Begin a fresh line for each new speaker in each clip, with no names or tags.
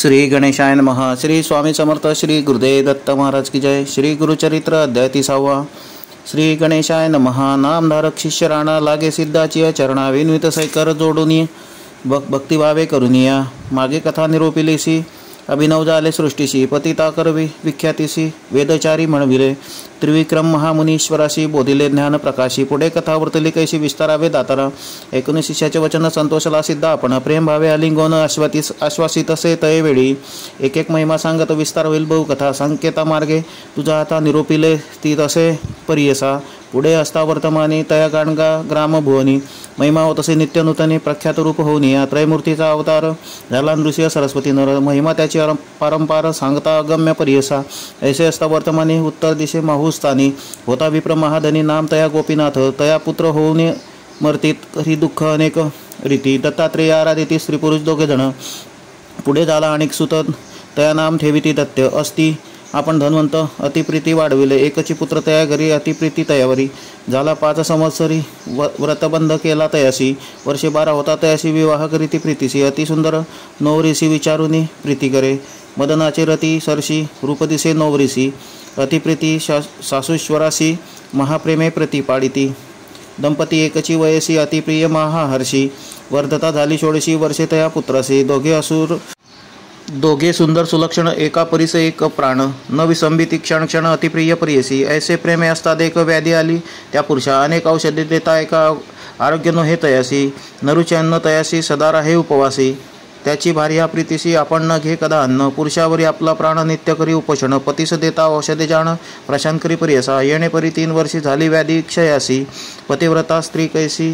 श्री गणेशाय नमः। श्री स्वामी समर्थ श्री गुरुदेव दत्त महाराज की जय। श्री गुरुचरित्र अध्याय 30। श्री गणेशाय नमः। नामधारक शिष्य राणा लागे सिद्धाची चरणा विनवित सैकर जोडून भक्तिभावे करुनिया। मागे कथा निरोपिलेसी अभिनव झाले सृष्टीशी पतिता करवी विख्यातीसी वेदचारी म्हणविले त्रिविक्रम महामुनीश्वराशी बोधिले ज्ञान प्रकाशी। पुढे कथा वर्तली कैशी विस्तारावे दातारा। 19 शिष्याचे वचन संतोषला सिद्ध आपण प्रेम भावे आलिंगन आश्वासित असे तये वेळी। एक एक महिमा सांगत विस्तार होईल बहु कथा। संकेता मार्गे तुझा आता निरोपिले ती तसे परियसा। पुढे असता वर्तमानी तया गाणगा ग्राम भुवनी। महिमा होत असे नित्य नूतनी प्रख्यात रूप होऊन या त्रयमूर्तीचा अवतार झाला नृसिंह सरस्वती नर। महिमा त्याची पारंपार सांगता अगम्य परियसा। ऐसे असता वर्तमानी उत्तर दिशे माहुस्थानी होता विप्र महाधनी नाम तया गोपीनाथ। तया पुत्र होऊन मर्तीत हरी दुःख अनेक रीती। दत्तात्रेय आराधिती स्त्री पुरुष दोघे जण। पुढे झाला अनेक सुत तया नाम ठेविती दत्त असती। आपण धन्वंत अतिप्रीती वाढविले एकची पुत्र तया घरी अतिप्रीती तयावरी। झाला 5 संवत्सरी व्रतबंध केला तयासी। वर्षे 12 होता तयासी विवाह करीती प्रीतीसी। अतिसुंदर नवरीसी विचारुनी प्रीती करे। मदनाचे रती सरशी रूप दिसे नवरीसी। अतिप्रीती सासूश्वरासी महाप्रेमे प्रतिपाडिती। दंपती एकची वयसी अतिप्रिय महाहर्षी। वर्धता झाली 16 वर्षे तया पुत्रासी। दोघे सुंदर सुलक्षण एका परिस एक प्राण। न विसंबिती क्षण क्षण अतिप्रिय प्रियसी। ऐसे प्रेमे असता एक व्याधी आली त्या पुरुषा। अनेक औषधे देता एका आरोग्य नव्हे तयासी। नरुचे अन्न तयासी सदा राहे उपवासी। त्याची भार्या प्रीतीसी आपण न घे कदा अन्न। पुरुषावरी आपला प्राण नित्य करी उपोषण। पतीस देता औषधे जाण प्रशांत करी प्रियसा। येणे परी 3 वर्षी झाली व्याधी क्षयासी। पतिव्रता स्त्री कैसी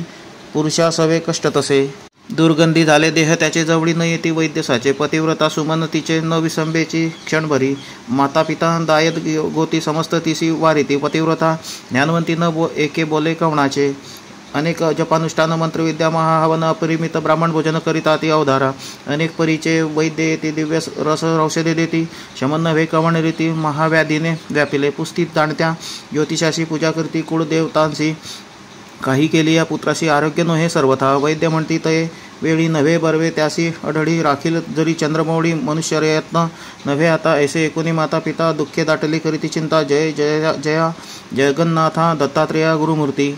पुरुषा सवे कष्ट तसे। दुर्गंधी झाले देह त्याचे जवळी न येती वैद्यसाचे। पतिव्रता सुमन तिचे न विसंबेची क्षणभरी। माता पिता दायत गोती समस्त तिसी वारिती। पतिव्रता ज्ञानवंती न एके बोले कवणाचे। अनेक जपानुष्ठान मंत्रविद्या महाहवन अपरिमित ब्राह्मण भोजन करिता ती अवधारा। अनेक परीचे वैद्य येते दिव्य रस औषधे देती। शमन नव्हे कवण रीती महाव्याधीने व्यापिले। पुस्तीत जाणत्या ज्योतिषाशी पूजा करती कुळदेवतांशी। काही केली या पुत्राशी आरोग्य नव्हे सर्वथा। वैद्य म्हणती तये वेळी नव्हे बरवे त्यासी अढळी राखील जरी चंद्रमौळी मनुष्यरयत्न नव्हे आता। ऐसे एकुणी माता पिता दुःखे दाटली करीती चिंता। जय जय जया जगन्नाथा दत्तात्रेया गुरुमूर्ती।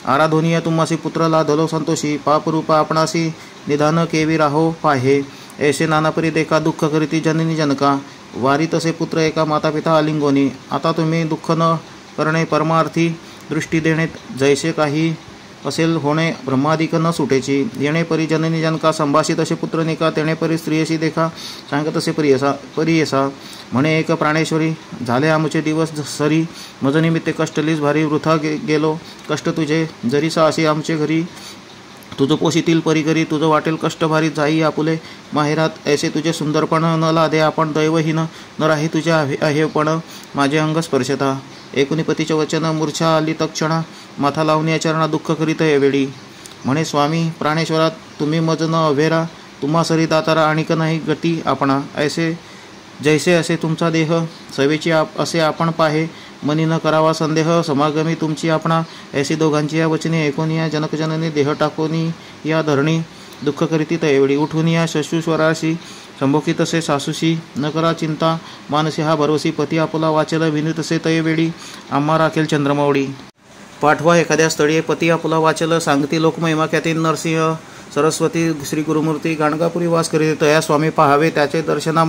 आराधोनिया तुम्हासी पुत्र लाधलो संतोषी। पापरूपा आपणासी निधान केवी राहो पाहे। ऐसे नानापरी देखा दुःख करीती जननी जनका। वारी तसे पुत्र एका माता पिता आलिंगोनी। आता तुम्ही दुःख न करणे परमार्थी दृष्टी देणे। जैसे काही असेल होणे ब्रह्मादिक न सुटेची। येणे परी जननी जनका संभाषित असे पुत्र निका। तेणे परी स्त्रियशी देखा सांगत असे परियसा। म्हणे एक प्राणेश्वरी झाले आमचे दिवस सरी। मज निमित्ते कष्टलीस भारी वृथा गेलो कष्ट तुझे। जरीसा असे आमचे घरी तुझं पोषितील परिकरी। तुझं वाटेल कष्ट भारी जाई आपुले माहेरात। ऐसे तुझे सुंदरपण न लादे आपण दैवहीन। न राही तुझे अहेवपण माझे अंग स्पर्शता। एकुणी पतीचे वचन मूर्छा आली तक्षणा। माथा लावून या चरणा दुःख करीत वेळी। म्हणे स्वामी प्राणेश्वरा तुम्ही मज न अभेरा। तुम्हा सरी दातारा आणिक नाही गती आपणा। ऐसे जैसे असे तुमचा देह सवेची असे आपण पाहे। मनी न करावा संदेह समागमी तुमची आपणा। ऐसी दोघांची या वचने ऐकून या जनकजननी देह टाकून या धरणी दुःख करीती तयवेळी। उठून या शशुश्वराशी संभोखित असे सासूशी। न करा चिंता मानसी हा भरवसी। पती आपुला वाचल विनित असे तयवेळी। आम्हा राखेल चंद्रमौळी। पाठवा एखाद्या स्थळी पती आपुला वाचल। सांगती लोकमहिमा ख्याती नरसिंह सरस्वती श्री गुरुमूर्ती। गाणगापुरी वास करीत तया स्वामी पाहावे। त्याचे दर्शना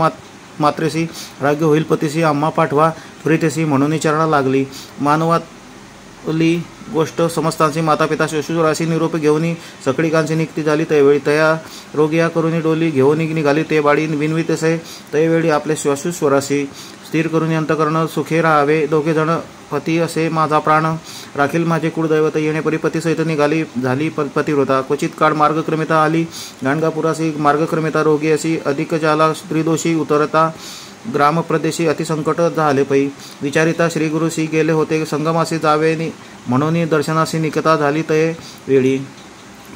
मात्रेसी राग्य होईल पतीसी। आम्हा पाठवा त्वरितसी म्हणून चरणा लागली। मानवातली गोष्ट समस्तांची माता पिता शशुराशी निरोप घेऊन सकळिकांची निक्ती झाली तयवेळी। तया रोगिया करून डोली घेऊन निघाली ते बाळी विनवित असे तयवेळी। आपले श्वासुस्वराशी स्थिर करून अंतकरण सुखे राहावे दोघे जण। पती असे माझा प्राण राखील माझे कुळदैवत। येणेपरी पती सहित निघाली झाली पतिव्रता। क्वचित काळ मार्गक्रमिता आली गाणगापुरासी। मार्गक्रमिता रोगी अशी अधिक जाला स्त्रीदोषी उतरता। ग्रामप्रदेशी अतिसंकट झाले पै। विचारिता श्रीगुरुशी गेले होते संगमासी जावे म्हणून दर्शनासी निकता झाली तये वेळी।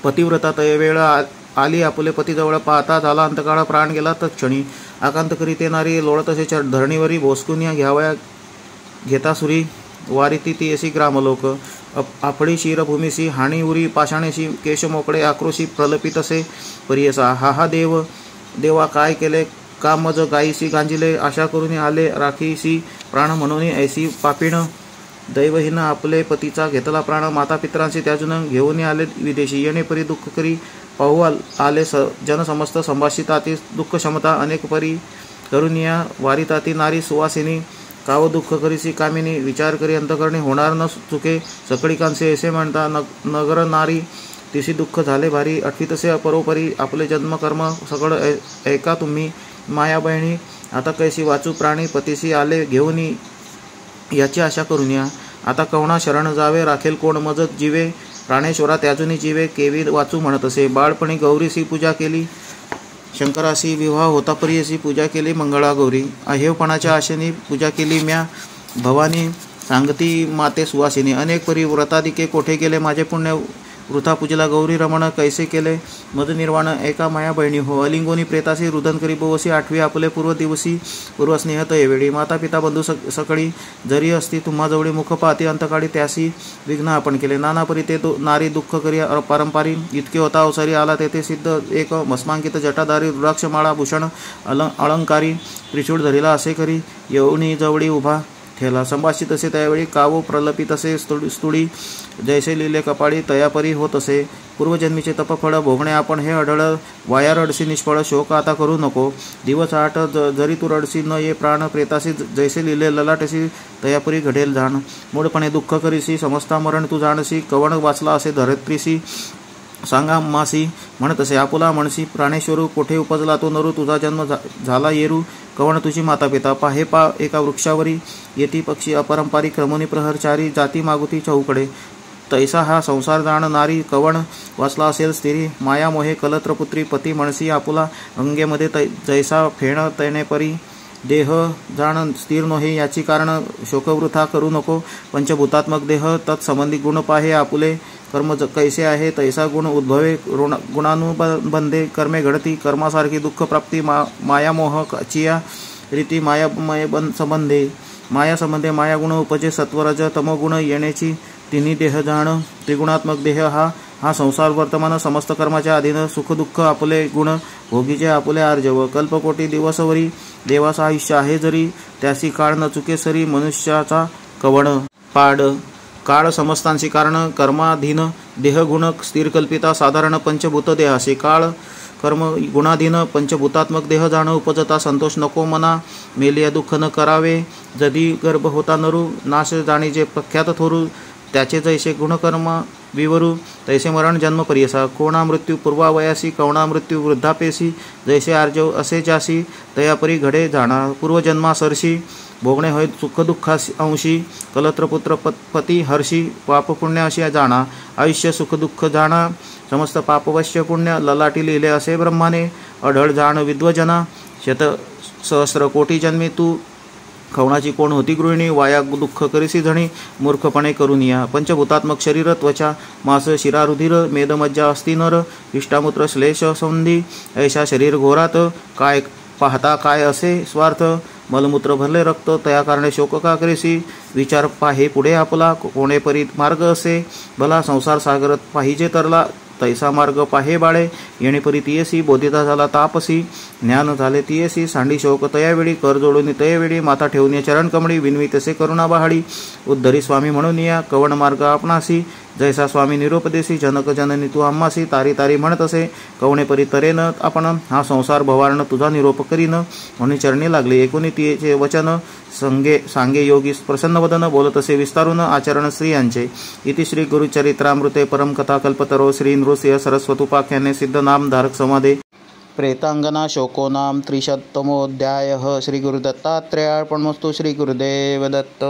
पतिव्रता तये वेळ आली आपुले पतीजवळ पाहता। झाला अंतकाळ प्राण गेला तत्क्षणी। आकांत करीते नारी लोळत असे धरणीवरी भोसकून या घ्यावया घेता सुरी। वारिती ती अशी ग्रामलोक। आपडी शिरभूमीसी हाणी उरी पाषाणेशी। केश मोकळे आक्रोशी प्रलपित असे परियसा। हा देवा काय केले काम मज गायीसी गांजिले आशा करून आले राखीसी प्राण म्हणून ऐसी पापीण दैवहीन आपले पतीचा घेतला प्राण माता पित्रांशी त्याजून घेऊन आले विदेशी येणे परी दुःख करी पाहू आले जन समस्त संभाषिताती दुःख क्षमता अनेक परी करुनिया वारिताती नारी सुवासिनी काव दुःख करीसी कामिनी विचार करी अंतकरणी होणार न चुके सकळिकांचे असे म्हणता नगर नारी तिशी दुःख झाले भारी अठवीतसे परोपरी आपले जन्म कर्म सगळं ऐका तुम्ही माया बहिणी आता कैसी वाचू प्राणी पतीशी आले घेऊनी याची आशा करून या आता कवणा शरण जावे राखेल कोण मजत जीवे प्राणेश्वरा त्याजूनी जीवे केवी वाचू म्हणत असे बाळपणी गौरीसी पूजा केली शंकराशी विवाह होता परी अशी पूजा केली मंगळा गौरी अहेवपणाच्या आशेने पूजा केली म्या भवानी सांगती माते सुवासिनी अनेक परी व्रतादिके कोठे केले माझे पुण्य वृथा पूजला गौरी रमण कैसे केले मद निर्वाण एका माया बहिणी हो अलिंगोनी प्रेतासी रुदन करी बोवसी आठवी आपले पूर्व दिवसी पूर्वस्नेह तयवेळी माता पिता बंधू सकळी जरी असती तुम्हाजवळी मुख पाहती अंतकाळी त्यासी विघ्न आपण केले नाना परी ते नारी दुःख करी पारंपारी इतके होता अवसरी आला तेथे सिद्ध एक मस्मांकित जटाधारी रुद्राक्षमाळा भूषण अलंकारी त्रिशूळ धरिला असे करी येऊनी जवळी उभा ठेला संभाषित असे त्यावेळी कावो प्रलपित असे स्तुडी जैसे लिहिले कपाळी तयापरी होत असे पूर्वजन्मीचे तपफळ भोगणे आपण हे अढळ वाया रडसी निष्फळ शोक आता करू नको दिवस आठ जरी तू रडसी न ये प्राण प्रेतासी जैसे लिहिले ललाटसी तयापरी घडेल जाण मूळपणे दुःख करीसी समजता मरण तू जाणसी कवण वाचला असे धरित्रीसी सांगा मासी म्हणत असे आपुला म्हणसी प्राणेश्वरू कोठे उपजला तो नरू तुझा जन्म झाला येरू कवण तुझी माता पिता पाहे पा एका वृक्षावरी येती पक्षी अपरंपारी क्रमोनी प्रहरचारी जाती मागुती चौकडे तैसा हा संसार जाण नारी कवण वाचला असेल स्त्री माया मोहे कलत्रपुत्री पती म्हणसी आपुला अंगेमध्ये जैसा फेण तैने परी देह जाण स्थिर नोहे याची कारण शोकवृथा करू नको पंचभूतात्मक देह तत्संबंधी गुण पाहे आपुले कर्म कैसे आहे तैसा गुण उद्भवे गुणानुबंधे कर्मे घडती कर्मासारखी दुःख प्राप्ती मायामोह चिया रीती मायामय संबंधे माया संबंधे माया गुण उपजे सत्वरज तमोगुण येण्याची तिन्ही देह जाण त्रिगुणात्मक देह हा संसार वर्तमान समस्त कर्माच्या अधीन सुख दुःख आपले गुण भोगीचे आपले आर्जव कल्पकोटी दिवसवरी देवाचा आयुष्य आहे जरी त्यासी काळ न चुके सरी मनुष्याचा कवण पाड काळ समस्तांशी कारण कर्माधीन देहगुण स्थिर कल्पिता साधारण पंचभूत देहाशी काळ कर्म गुणाधीन पंचभूतात्मक देह जाण उपजता संतोष नको मना मेलिया दुःख न करावे जदी गर्भ होता नरू नाश जाणीजे प्रख्यात थोरू त्याचे जैसे गुणकर्म विवरू तैसे मरण जन्म परियसा कोणा मृत्यू पूर्वावयासी कवणा मृत्यू वृद्धापेसी जैसे आर्जव असे जासी तयापरी घडे जाणा पूर्वजन्मा सरशी भोगणे होय सुख दुःखा अंशी कलत्रपुत्र पती हर्षी पाप पुण्य अशी जाणा आयुष्य सुख दुःख जाणा समस्त पापवश्य पुण्य ललाटी लिहिले असे ब्रह्माने अढळ जाण विद्वजना शत सहस्र कोटी जन्मी तू खवणाची कोण होती गृहिणी वाया दुःख करीसी झणी मूर्खपणे करून या पंचभूतात्मक शरीर त्वचा मास शिरा रुधिर मेदमज्जा अस्ति नर इष्टामूत्र श्लेष संधी ऐशा शरीर घोरात काय पाहता काय असे स्वार्थ मलमूत्र भरले रक्त तया कारणे शोक का करीसी विचार पाहे पुढे आपला कोणे परी मार्ग असे भला संसार सागरत पाहिजे तरला तैसा मार्ग पाहे बाळे येणे परी तियसी बोधिता झाला तापसी ज्ञान झाले तियसी सांडी शोक तयावेळी कर जोडून तयावेळी माता ठेवून चरण कमळी विनवी तसे करुणा बहाडी उद्धरी स्वामी म्हणून या कवण मार्ग आपणासी जैसा स्वामी निरोपदेशी जनक जननी तू आम्हासी तारी तारी म्हणत असे कवणे परी तरेन आपण हा संसार भवारण तुझा निरोप करीन म्हणून चरणी लागले एकोणी तिचे वचन सांगे योगी प्रसन्न वदन बोलत असे विस्तारून आचरण स्त्रियांचे इति श्री गुरुचरित्रामृते परमकथा कल्पतरो श्री नृसिंह सरस्वतुपाख्याने सिद्ध नाम धारक समाधे प्रेतांगना शोको नाम 300तमोऽध्यायः श्री गुरुदत्तात्रेयार्पणमस्तु श्री गुरुदेव दत्त।